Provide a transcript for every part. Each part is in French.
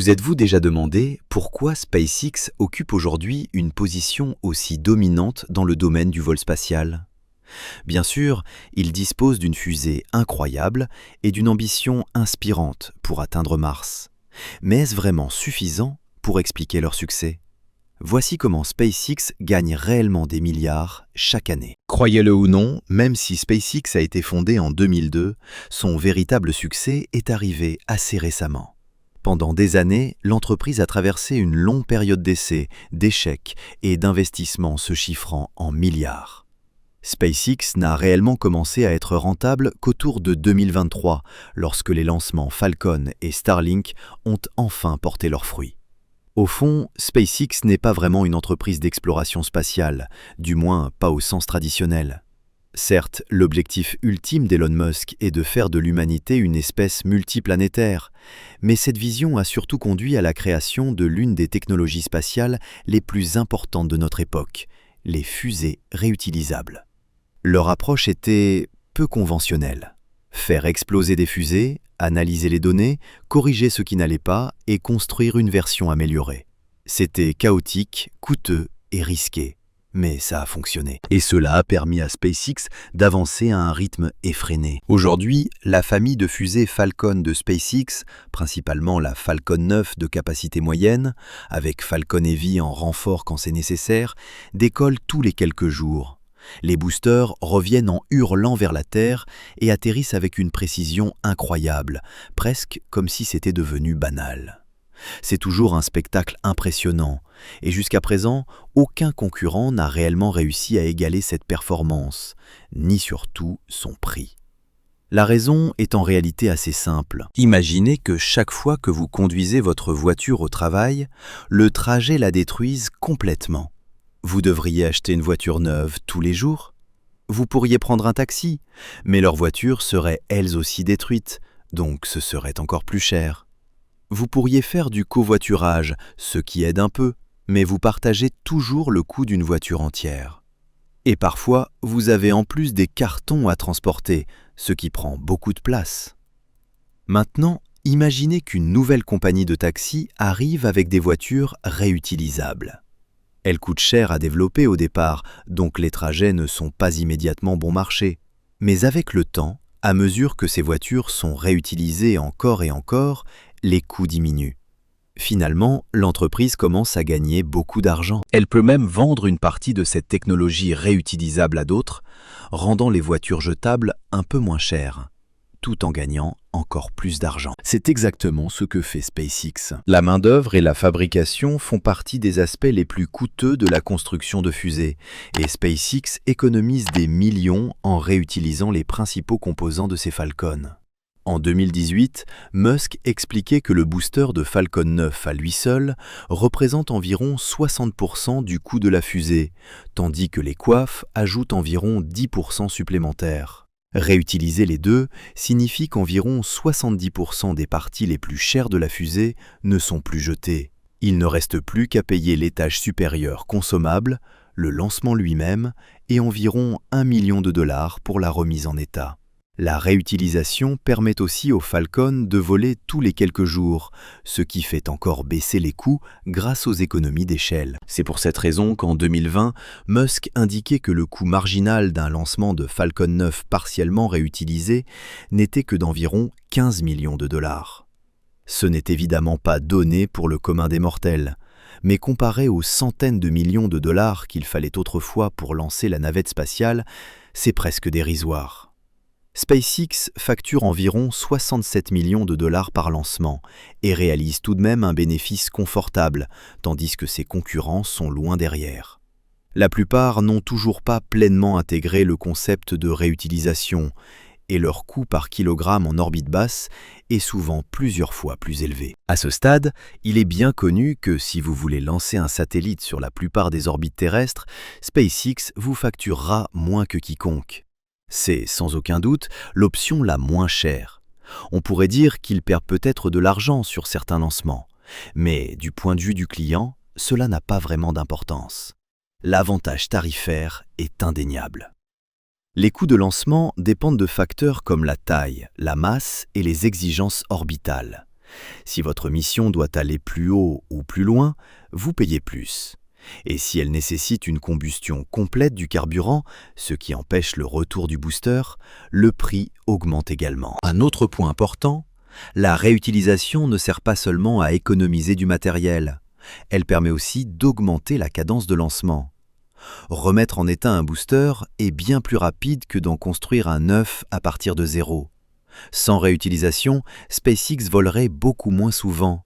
Vous êtes-vous déjà demandé pourquoi SpaceX occupe aujourd'hui une position aussi dominante dans le domaine du vol spatial? Bien sûr, il dispose d'une fusée incroyable et d'une ambition inspirante pour atteindre Mars. Mais est-ce vraiment suffisant pour expliquer leur succès? Voici comment SpaceX gagne réellement des milliards chaque année. Croyez-le ou non, même si SpaceX a été fondé en 2002, son véritable succès est arrivé assez récemment. Pendant des années, l'entreprise a traversé une longue période d'essais, d'échecs et d'investissements se chiffrant en milliards. SpaceX n'a réellement commencé à être rentable qu'autour de 2023, lorsque les lancements Falcon et Starlink ont enfin porté leurs fruits. Au fond, SpaceX n'est pas vraiment une entreprise d'exploration spatiale, du moins pas au sens traditionnel. Certes, l'objectif ultime d'Elon Musk est de faire de l'humanité une espèce multiplanétaire, mais cette vision a surtout conduit à la création de l'une des technologies spatiales les plus importantes de notre époque, les fusées réutilisables. Leur approche était peu conventionnelle. Faire exploser des fusées, analyser les données, corriger ce qui n'allait pas et construire une version améliorée. C'était chaotique, coûteux et risqué. Mais ça a fonctionné. Et cela a permis à SpaceX d'avancer à un rythme effréné. Aujourd'hui, la famille de fusées Falcon de SpaceX, principalement la Falcon 9 de capacité moyenne, avec Falcon Heavy en renfort quand c'est nécessaire, décolle tous les quelques jours. Les boosters reviennent en hurlant vers la Terre et atterrissent avec une précision incroyable, presque comme si c'était devenu banal. C'est toujours un spectacle impressionnant, et jusqu'à présent, aucun concurrent n'a réellement réussi à égaler cette performance, ni surtout son prix. La raison est en réalité assez simple. Imaginez que chaque fois que vous conduisez votre voiture au travail, le trajet la détruise complètement. Vous devriez acheter une voiture neuve tous les jours. Vous pourriez prendre un taxi, mais leurs voitures seraient elles aussi détruites, donc ce serait encore plus cher. Vous pourriez faire du covoiturage, ce qui aide un peu, mais vous partagez toujours le coût d'une voiture entière. Et parfois, vous avez en plus des cartons à transporter, ce qui prend beaucoup de place. Maintenant, imaginez qu'une nouvelle compagnie de taxi arrive avec des voitures réutilisables. Elles coûtent cher à développer au départ, donc les trajets ne sont pas immédiatement bon marché. Mais avec le temps, à mesure que ces voitures sont réutilisées encore et encore, les coûts diminuent. Finalement, l'entreprise commence à gagner beaucoup d'argent. Elle peut même vendre une partie de cette technologie réutilisable à d'autres, rendant les voitures jetables un peu moins chères, tout en gagnant encore plus d'argent. C'est exactement ce que fait SpaceX. La main-d'œuvre et la fabrication font partie des aspects les plus coûteux de la construction de fusées, et SpaceX économise des millions en réutilisant les principaux composants de ses Falcons. En 2018, Musk expliquait que le booster de Falcon 9 à lui seul représente environ 60% du coût de la fusée, tandis que les coiffes ajoutent environ 10% supplémentaires. Réutiliser les deux signifie qu'environ 70% des parties les plus chères de la fusée ne sont plus jetées. Il ne reste plus qu'à payer l'étage supérieur consommable, le lancement lui-même et environ $1 million pour la remise en état. La réutilisation permet aussi aux Falcon de voler tous les quelques jours, ce qui fait encore baisser les coûts grâce aux économies d'échelle. C'est pour cette raison qu'en 2020, Musk indiquait que le coût marginal d'un lancement de Falcon 9 partiellement réutilisé n'était que d'environ $15 millions. Ce n'est évidemment pas donné pour le commun des mortels, mais comparé aux centaines de millions de dollars qu'il fallait autrefois pour lancer la navette spatiale, c'est presque dérisoire. SpaceX facture environ $67 millions par lancement et réalise tout de même un bénéfice confortable, tandis que ses concurrents sont loin derrière. La plupart n'ont toujours pas pleinement intégré le concept de réutilisation et leur coût par kilogramme en orbite basse est souvent plusieurs fois plus élevé. À ce stade, il est bien connu que si vous voulez lancer un satellite sur la plupart des orbites terrestres, SpaceX vous facturera moins que quiconque. C'est, sans aucun doute, l'option la moins chère. On pourrait dire qu'il perd peut-être de l'argent sur certains lancements, mais du point de vue du client, cela n'a pas vraiment d'importance. L'avantage tarifaire est indéniable. Les coûts de lancement dépendent de facteurs comme la taille, la masse et les exigences orbitales. Si votre mission doit aller plus haut ou plus loin, vous payez plus. Et si elle nécessite une combustion complète du carburant, ce qui empêche le retour du booster, le prix augmente également. Un autre point important, la réutilisation ne sert pas seulement à économiser du matériel, elle permet aussi d'augmenter la cadence de lancement. Remettre en état un booster est bien plus rapide que d'en construire un neuf à partir de zéro. Sans réutilisation, SpaceX volerait beaucoup moins souvent.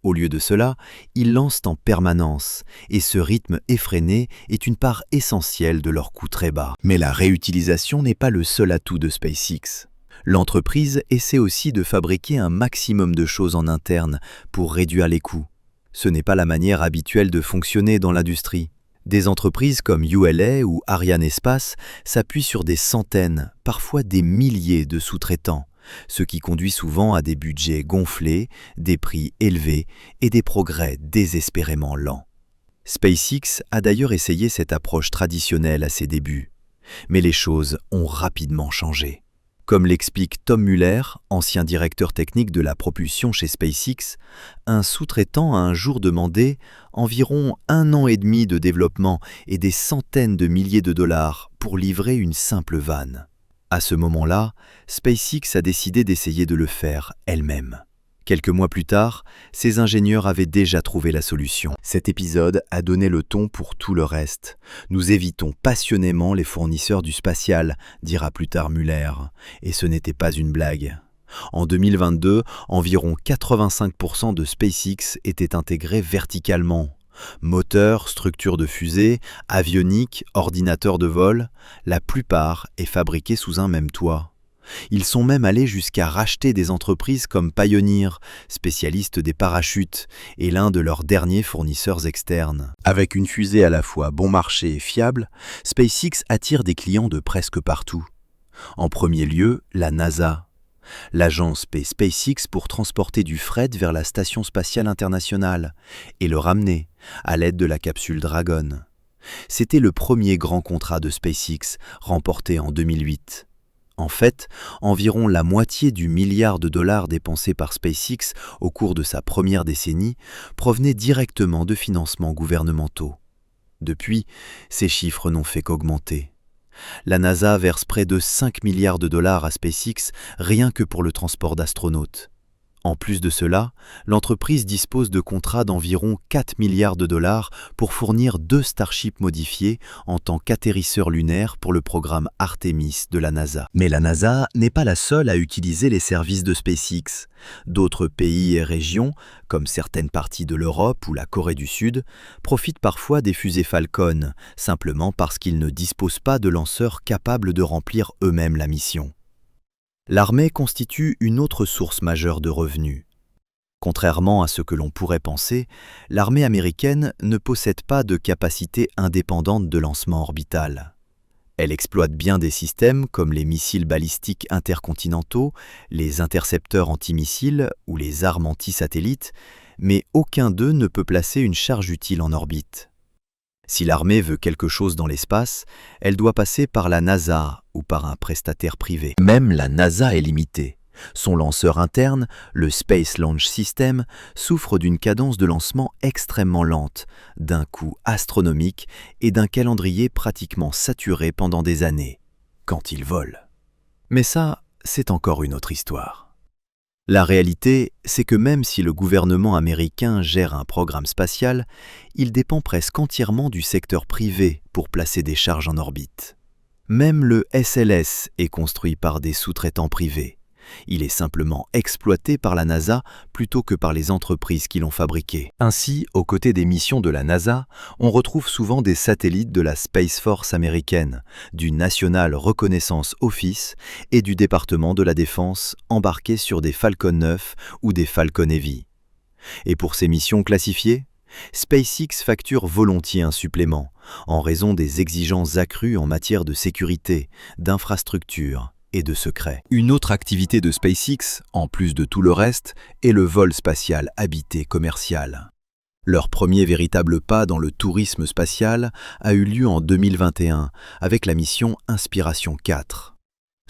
Au lieu de cela, ils lancent en permanence, et ce rythme effréné est une part essentielle de leur coût très bas. Mais la réutilisation n'est pas le seul atout de SpaceX. L'entreprise essaie aussi de fabriquer un maximum de choses en interne pour réduire les coûts. Ce n'est pas la manière habituelle de fonctionner dans l'industrie. Des entreprises comme ULA ou Arianespace s'appuient sur des centaines, parfois des milliers de sous-traitants, ce qui conduit souvent à des budgets gonflés, des prix élevés et des progrès désespérément lents. SpaceX a d'ailleurs essayé cette approche traditionnelle à ses débuts, mais les choses ont rapidement changé. Comme l'explique Tom Muller, ancien directeur technique de la propulsion chez SpaceX, un sous-traitant a un jour demandé environ 1 an et demi de développement et des centaines de milliers de dollars pour livrer une simple vanne. À ce moment-là, SpaceX a décidé d'essayer de le faire elle-même. Quelques mois plus tard, ses ingénieurs avaient déjà trouvé la solution. Cet épisode a donné le ton pour tout le reste. Nous évitons passionnément les fournisseurs du spatial, dira plus tard Muller. Et ce n'était pas une blague. En 2022, environ 85% de SpaceX étaient intégrés verticalement. Moteur, structure de fusée, avionique, ordinateur de vol, la plupart est fabriquée sous un même toit. Ils sont même allés jusqu'à racheter des entreprises comme Pioneer, spécialiste des parachutes, et l'un de leurs derniers fournisseurs externes. Avec une fusée à la fois bon marché et fiable, SpaceX attire des clients de presque partout. En premier lieu, la NASA. L'agence paie SpaceX pour transporter du fret vers la Station spatiale internationale et le ramener à l'aide de la capsule Dragon. C'était le premier grand contrat de SpaceX, remporté en 2008. En fait, environ la moitié du milliard de dollars dépensés par SpaceX au cours de sa première décennie provenait directement de financements gouvernementaux. Depuis, ces chiffres n'ont fait qu'augmenter. La NASA verse près de 5 milliards de dollars à SpaceX rien que pour le transport d'astronautes. En plus de cela, l'entreprise dispose de contrats d'environ 4 milliards de dollars pour fournir 2 Starship modifiés en tant qu'atterrisseurs lunaires pour le programme Artemis de la NASA. Mais la NASA n'est pas la seule à utiliser les services de SpaceX. D'autres pays et régions, comme certaines parties de l'Europe ou la Corée du Sud, profitent parfois des fusées Falcon, simplement parce qu'ils ne disposent pas de lanceurs capables de remplir eux-mêmes la mission. L'armée constitue une autre source majeure de revenus. Contrairement à ce que l'on pourrait penser, l'armée américaine ne possède pas de capacité indépendante de lancement orbital. Elle exploite bien des systèmes comme les missiles balistiques intercontinentaux, les intercepteurs antimissiles ou les armes anti-satellites, mais aucun d'eux ne peut placer une charge utile en orbite. Si l'armée veut quelque chose dans l'espace, elle doit passer par la NASA ou par un prestataire privé. Même la NASA est limitée. Son lanceur interne, le Space Launch System, souffre d'une cadence de lancement extrêmement lente, d'un coût astronomique et d'un calendrier pratiquement saturé pendant des années, quand il vole. Mais ça, c'est encore une autre histoire. La réalité, c'est que même si le gouvernement américain gère un programme spatial, il dépend presque entièrement du secteur privé pour placer des charges en orbite. Même le SLS est construit par des sous-traitants privés. Il est simplement exploité par la NASA plutôt que par les entreprises qui l'ont fabriqué. Ainsi, aux côtés des missions de la NASA, on retrouve souvent des satellites de la Space Force américaine, du National Reconnaissance Office et du département de la Défense embarqués sur des Falcon 9 ou des Falcon Heavy. Et pour ces missions classifiées, SpaceX facture volontiers un supplément, en raison des exigences accrues en matière de sécurité, d'infrastructure et de secret. Une autre activité de SpaceX, en plus de tout le reste, est le vol spatial habité commercial. Leur premier véritable pas dans le tourisme spatial a eu lieu en 2021 avec la mission Inspiration 4.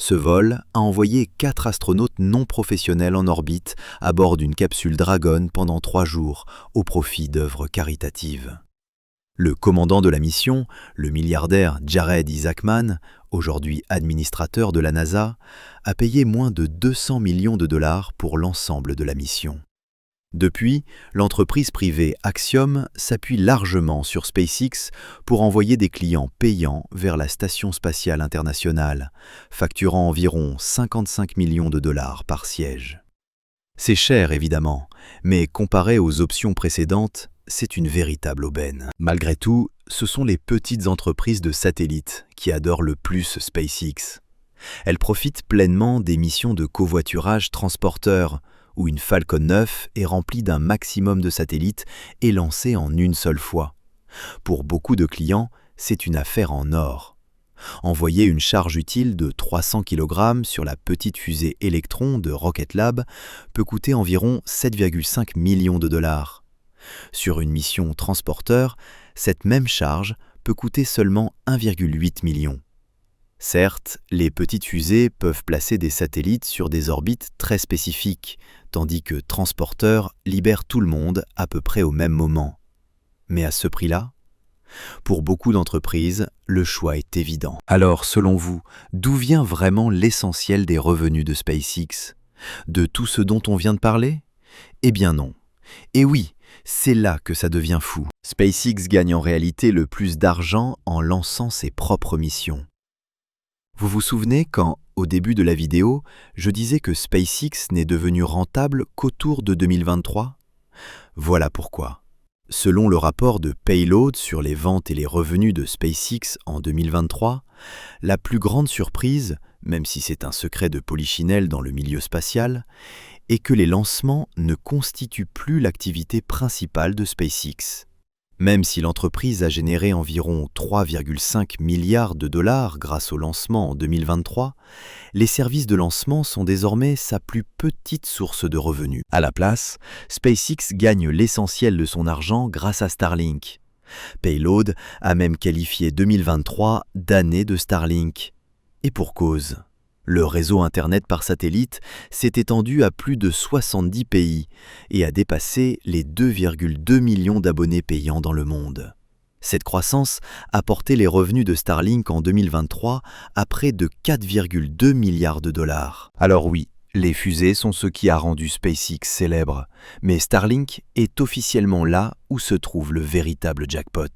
Ce vol a envoyé 4 astronautes non professionnels en orbite à bord d'une capsule Dragon pendant 3 jours, au profit d'œuvres caritatives. Le commandant de la mission, le milliardaire Jared Isaacman, aujourd'hui administrateur de la NASA, a payé moins de 200 millions de dollars pour l'ensemble de la mission. Depuis, l'entreprise privée Axiom s'appuie largement sur SpaceX pour envoyer des clients payants vers la Station spatiale internationale, facturant environ 55 millions de dollars par siège. C'est cher évidemment, mais comparé aux options précédentes, c'est une véritable aubaine. Malgré tout, ce sont les petites entreprises de satellites qui adorent le plus SpaceX. Elles profitent pleinement des missions de covoiturage transporteur, où une Falcon 9 est remplie d'un maximum de satellites et lancée en une seule fois. Pour beaucoup de clients, c'est une affaire en or. Envoyer une charge utile de 300 kg sur la petite fusée Electron de Rocket Lab peut coûter environ 7,5 millions de dollars. Sur une mission transporteur, cette même charge peut coûter seulement 1,8 million. Certes, les petites fusées peuvent placer des satellites sur des orbites très spécifiques, tandis que transporteurs libèrent tout le monde à peu près au même moment. Mais à ce prix-là ? Pour beaucoup d'entreprises, le choix est évident. Alors, selon vous, d'où vient vraiment l'essentiel des revenus de SpaceX ? De tout ce dont on vient de parler ? Eh bien non. Et oui, c'est là que ça devient fou. SpaceX gagne en réalité le plus d'argent en lançant ses propres missions. Vous vous souvenez quand, au début de la vidéo, je disais que SpaceX n'est devenu rentable qu'autour de 2023 ? Voilà pourquoi. Selon le rapport de Payload sur les ventes et les revenus de SpaceX en 2023, la plus grande surprise, même si c'est un secret de polichinelle dans le milieu spatial, est que les lancements ne constituent plus l'activité principale de SpaceX. Même si l'entreprise a généré environ 3,5 milliards de dollars grâce au lancement en 2023, les services de lancement sont désormais sa plus petite source de revenus. À la place, SpaceX gagne l'essentiel de son argent grâce à Starlink. Payload a même qualifié 2023 d'année de Starlink. Et pour cause. Le réseau Internet par satellite s'est étendu à plus de 70 pays et a dépassé les 2,2 millions d'abonnés payants dans le monde. Cette croissance a porté les revenus de Starlink en 2023 à près de 4,2 milliards de dollars. Alors oui, les fusées sont ce qui a rendu SpaceX célèbre, mais Starlink est officiellement là où se trouve le véritable jackpot.